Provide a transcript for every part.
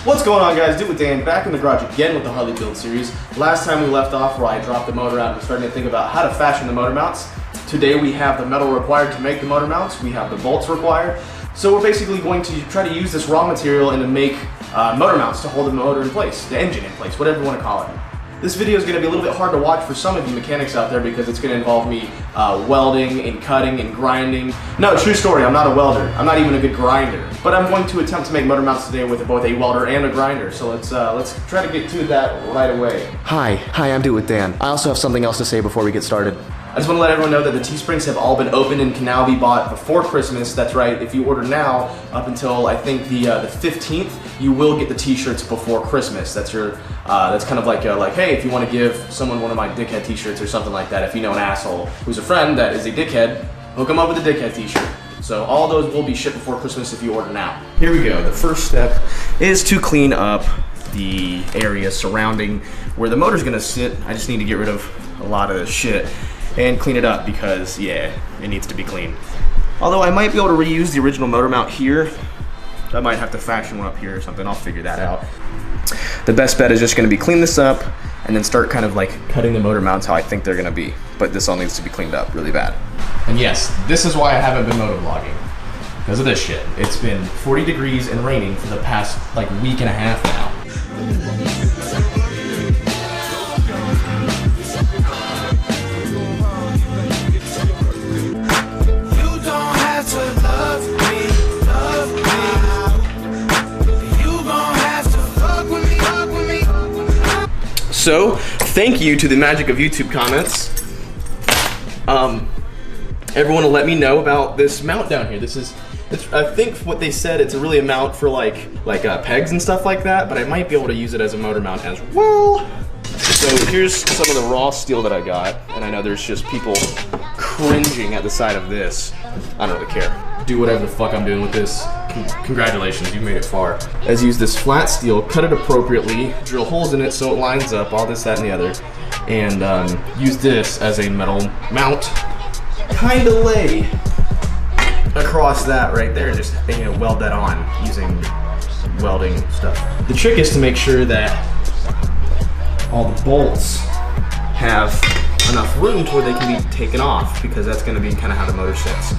What's going on, guys? Do with Dan, back in the garage again with the Harley build series. Last time we left off where I dropped the motor out and was starting to think about how to fashion the motor mounts. Today we have the metal required to make the motor mounts, we have the bolts required. So we're basically going to try to use this raw material and to make motor mounts to hold the motor in place, the engine in place, whatever you want to call it. This video is going to be a little bit hard to watch for some of you mechanics out there because it's going to involve me welding and cutting and grinding. No, true story, I'm not a welder. I'm not even a good grinder. But I'm going to attempt to make motor mounts today with both a welder and a grinder. So let's try to get to that right away. Hi, I'm Do with Dan. I also have something else to say before we get started. I just want to let everyone know that the Teesprings have all been opened and can now be bought before Christmas. That's right, if you order now, up until I think the 15th, you will get the t-shirts before Christmas. That's your, that's kind of like, hey, if you want to give someone one of my dickhead t-shirts or something like that, if you know an asshole who's a friend that is a dickhead, hook them up with a dickhead t-shirt. So all those will be shipped before Christmas if you order now. Here we go, the first step is to clean up the area surrounding where the motor's gonna sit. I just need to get rid of a lot of the shit and clean it up because, yeah, it needs to be clean. Although I might be able to reuse the original motor mount here. I might have to fashion one up here or something. I'll figure that out. The best bet is just gonna be clean this up and then start kind of like cutting the motor mounts how I think they're gonna be. But this all needs to be cleaned up really bad. And yes, this is why I haven't been motovlogging. Because of this shit. It's been 40 degrees and raining for the past like week and a half now. So, thank you to the magic of YouTube comments. Everyone will let me know about this mount down here. I think what they said, it's really a mount for like pegs and stuff like that, but I might be able to use it as a motor mount as well. So here's some of the raw steel that I got, and I know there's just people cringing at the sight of this. I don't really care. Do whatever the fuck I'm doing with this. Congratulations, you made it far. As use this flat steel, cut it appropriately, drill holes in it so it lines up, all this, that, and the other, and use this as a metal mount. Kinda lay across that right there and just weld that on using welding stuff. The trick is to make sure that all the bolts have enough room to where they can be taken off, because that's going to be kind of how the motor sits.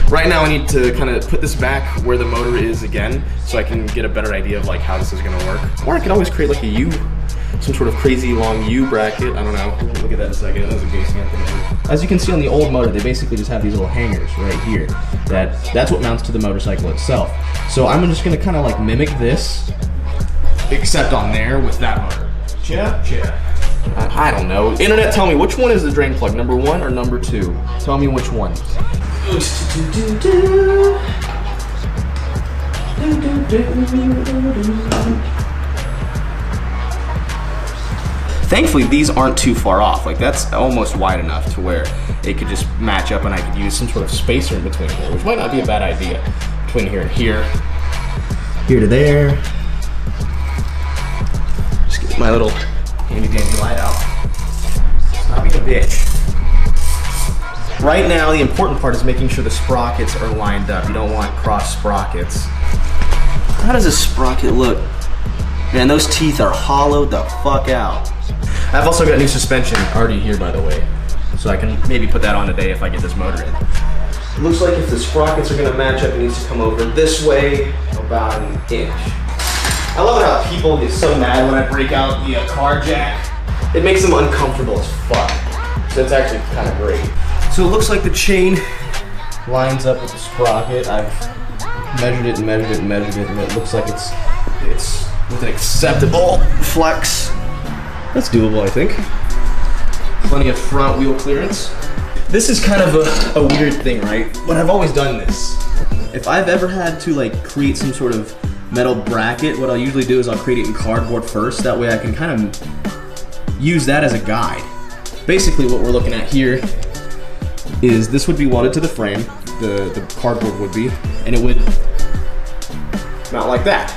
Right now I need to kind of put this back where the motor is again so I can get a better idea of like how this is going to work. Or I could always create like a U, some sort of crazy long U bracket. I don't know. We'll look at that in a second. That was a gay scan thing. As you can see on the old motor, they basically just have these little hangers right here. That's what mounts to the motorcycle itself. So I'm just going to kind of like mimic this, except on there with that motor. Yeah. I don't know. Internet, tell me, which one is the drain plug? Number 1 or number 2? Tell me which one. Thankfully, these aren't too far off. Like, that's almost wide enough to where it could just match up and I could use some sort of spacer in between here, which might not be a bad idea. Between here and here. Here to there. Just get my little handy dandy light out. Stop being a bitch. Right now, the important part is making sure the sprockets are lined up. You don't want cross sprockets. How does a sprocket look? Man, those teeth are hollowed the fuck out. I've also got new suspension already here, by the way. So I can maybe put that on today if I get this motor in. It looks like if the sprockets are gonna match up, it needs to come over this way about an inch. I love how people get so mad when I break out the car jack. It makes them uncomfortable as fuck. So it's actually kind of great. So it looks like the chain lines up with the sprocket. I've measured it and measured it and measured it, and it looks like it's with an acceptable flex. That's doable, I think. Plenty of front wheel clearance. This is kind of a weird thing, right? But I've always done this. If I've ever had to like create some sort of metal bracket, what I'll usually do is I'll create it in cardboard first. That way I can kind of use that as a guide. Basically what we're looking at here is this would be welded to the frame, the cardboard would be, and it would mount like that.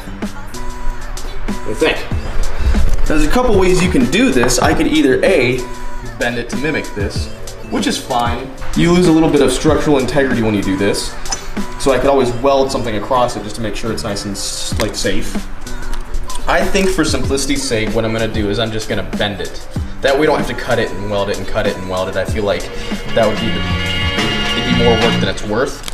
What do you think? There's a couple ways you can do this. I could either A, bend it to mimic this, which is fine. You lose a little bit of structural integrity when you do this. So I could always weld something across it just to make sure it's nice and like safe. I think for simplicity's sake, what I'm gonna do is I'm just gonna bend it. That way we don't have to cut it and weld it and cut it and weld it. I feel like that would be it'd be more work than it's worth.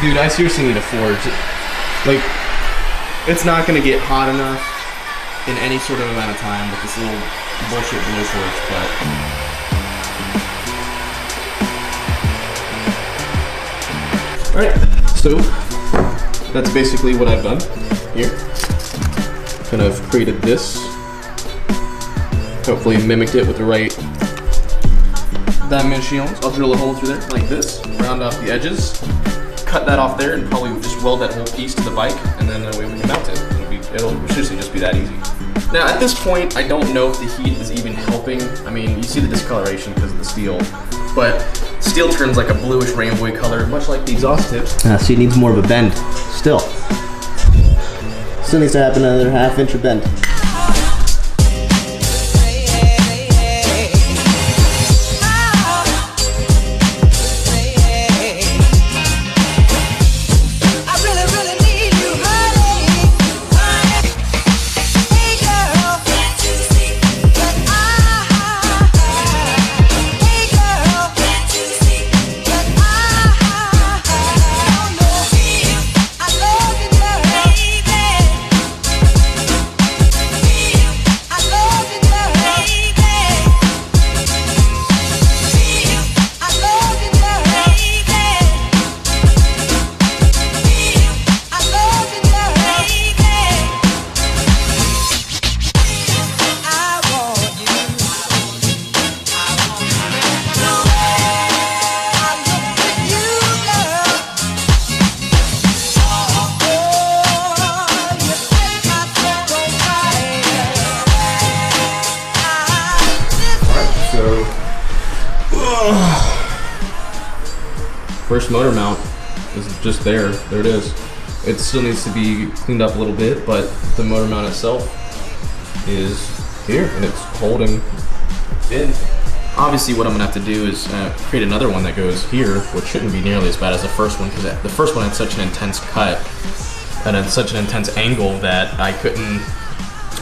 Dude, I seriously need a forge. Like, it's not gonna get hot enough in any sort of amount of time with this little bullshit blow forge, but. Alright, so that's basically what I've done here. Kind of created this. Hopefully mimicked it with the right dimensions. I'll drill a hole through there like this, round off the edges. Cut that off there and probably just weld that whole piece to the bike, and then that way we can mount it. It'll seriously just be that easy. Now at this point, I don't know if the heat is even helping. I mean, you see the discoloration because of the steel, but steel turns like a bluish rainbowy color, much like the exhaust tips. See, it needs more of a bend. Still needs to happen another half-inch of bend. First motor mount is just there. There it is. It still needs to be cleaned up a little bit, but the motor mount itself is here and it's holding in. Obviously what I'm gonna have to do is create another one that goes here, which shouldn't be nearly as bad as the first one, because the first one had such an intense cut and at such an intense angle that I couldn't,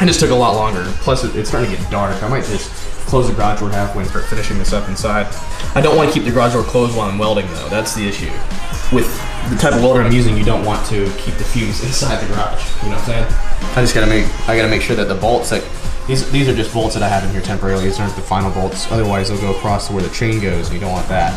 it just took a lot longer. Plus it's starting to get dark. I might just close the garage door halfway and start finishing this up inside. I don't want to keep the garage door closed while I'm welding though. That's the issue. With the type of welder I'm using, you don't want to keep the fumes inside the garage. You know what I'm saying? I gotta make sure that the bolts, like these are just bolts that I have in here temporarily. These aren't the final bolts. Otherwise they'll go across to where the chain goes and you don't want that.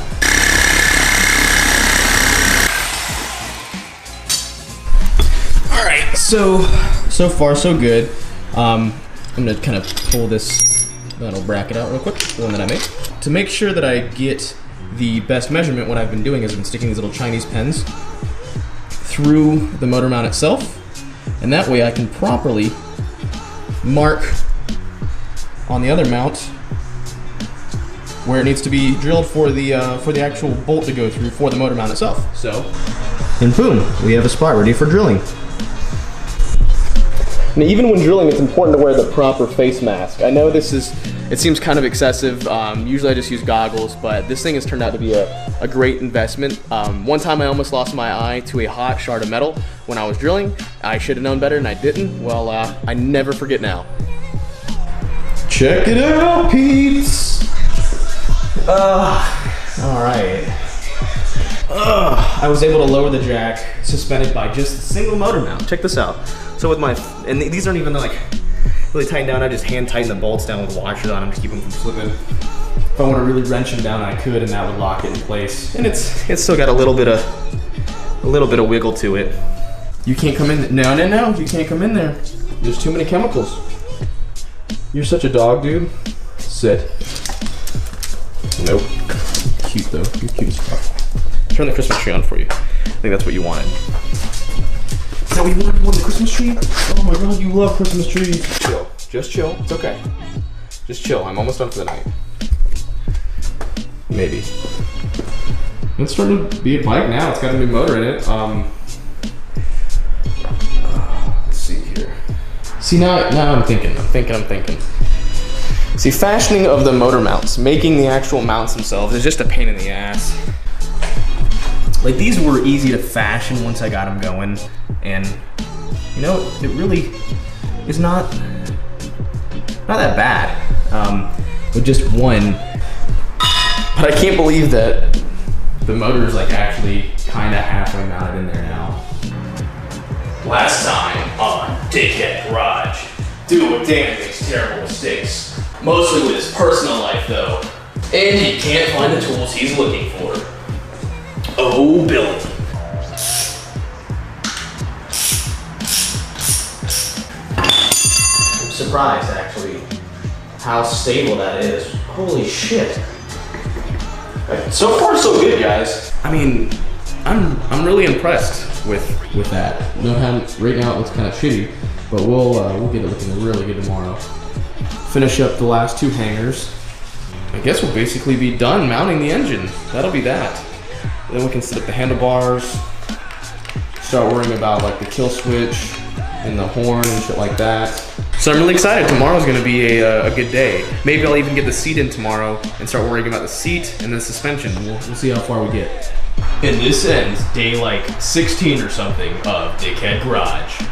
Alright, so far so good. I'm gonna kind of pull this metal bracket out real quick, the one that I made. To make sure that I get the best measurement, what I've been doing is I've been sticking these little Chinese pens through the motor mount itself, and that way I can properly mark on the other mount where it needs to be drilled for the actual bolt to go through for the motor mount itself. So, and boom, we have a spot ready for drilling. Now, even when drilling, it's important to wear the proper face mask. I know it seems kind of excessive. Usually I just use goggles, but this thing has turned out to be a great investment. One time I almost lost my eye to a hot shard of metal when I was drilling. I should have known better and I didn't. Well, I never forget now. Check it out, peeps. All right. I was able to lower the jack suspended by just a single motor mount. Check this out. So with and these aren't even like really tightened down. I just hand tighten the bolts down with washers on them to keep them from slipping. If I want to really wrench them down, I could, and that would lock it in place. And it's still got a little bit a little bit of wiggle to it. You can't come in. No, you can't come in there. There's too many chemicals. You're such a dog, dude. Sit. Nope. Cute though. You're cute as fuck. Turn the Christmas tree on for you. I think that's what you wanted. Is that what you wanted? You wanted the Christmas tree? Oh my god, you love Christmas trees. Chill. Just chill. It's okay. Just chill. I'm almost done for the night. Maybe. It's starting to be a bike now. It's got a new motor in it. Let's see here. See, now I'm thinking. See, fashioning of the motor mounts, making the actual mounts themselves is just a pain in the ass. Like, these were easy to fashion once I got them going, and you know, it really is not that bad. With just one, but I can't believe that the motor is like actually kind of halfway mounted in there now. Last time on Dickhead Garage, dude, Dan makes terrible mistakes. Mostly with his personal life though. And he can't find the tools he's looking for. Oh, Billy. I'm surprised actually how stable that is. Holy shit. So far so good, guys. I mean, I'm really impressed with that. Right now it looks kind of shitty, but we'll get it looking really good tomorrow. Finish up the last two hangers. I guess we'll basically be done mounting the engine. That'll be that. Then we can set up the handlebars, start worrying about like the kill switch and the horn and shit like that. So I'm really excited. Tomorrow's gonna be a good day. Maybe I'll even get the seat in tomorrow and start worrying about the seat and the suspension. We'll see how far we get. And this ends day like 16 or something of Dickhead Garage.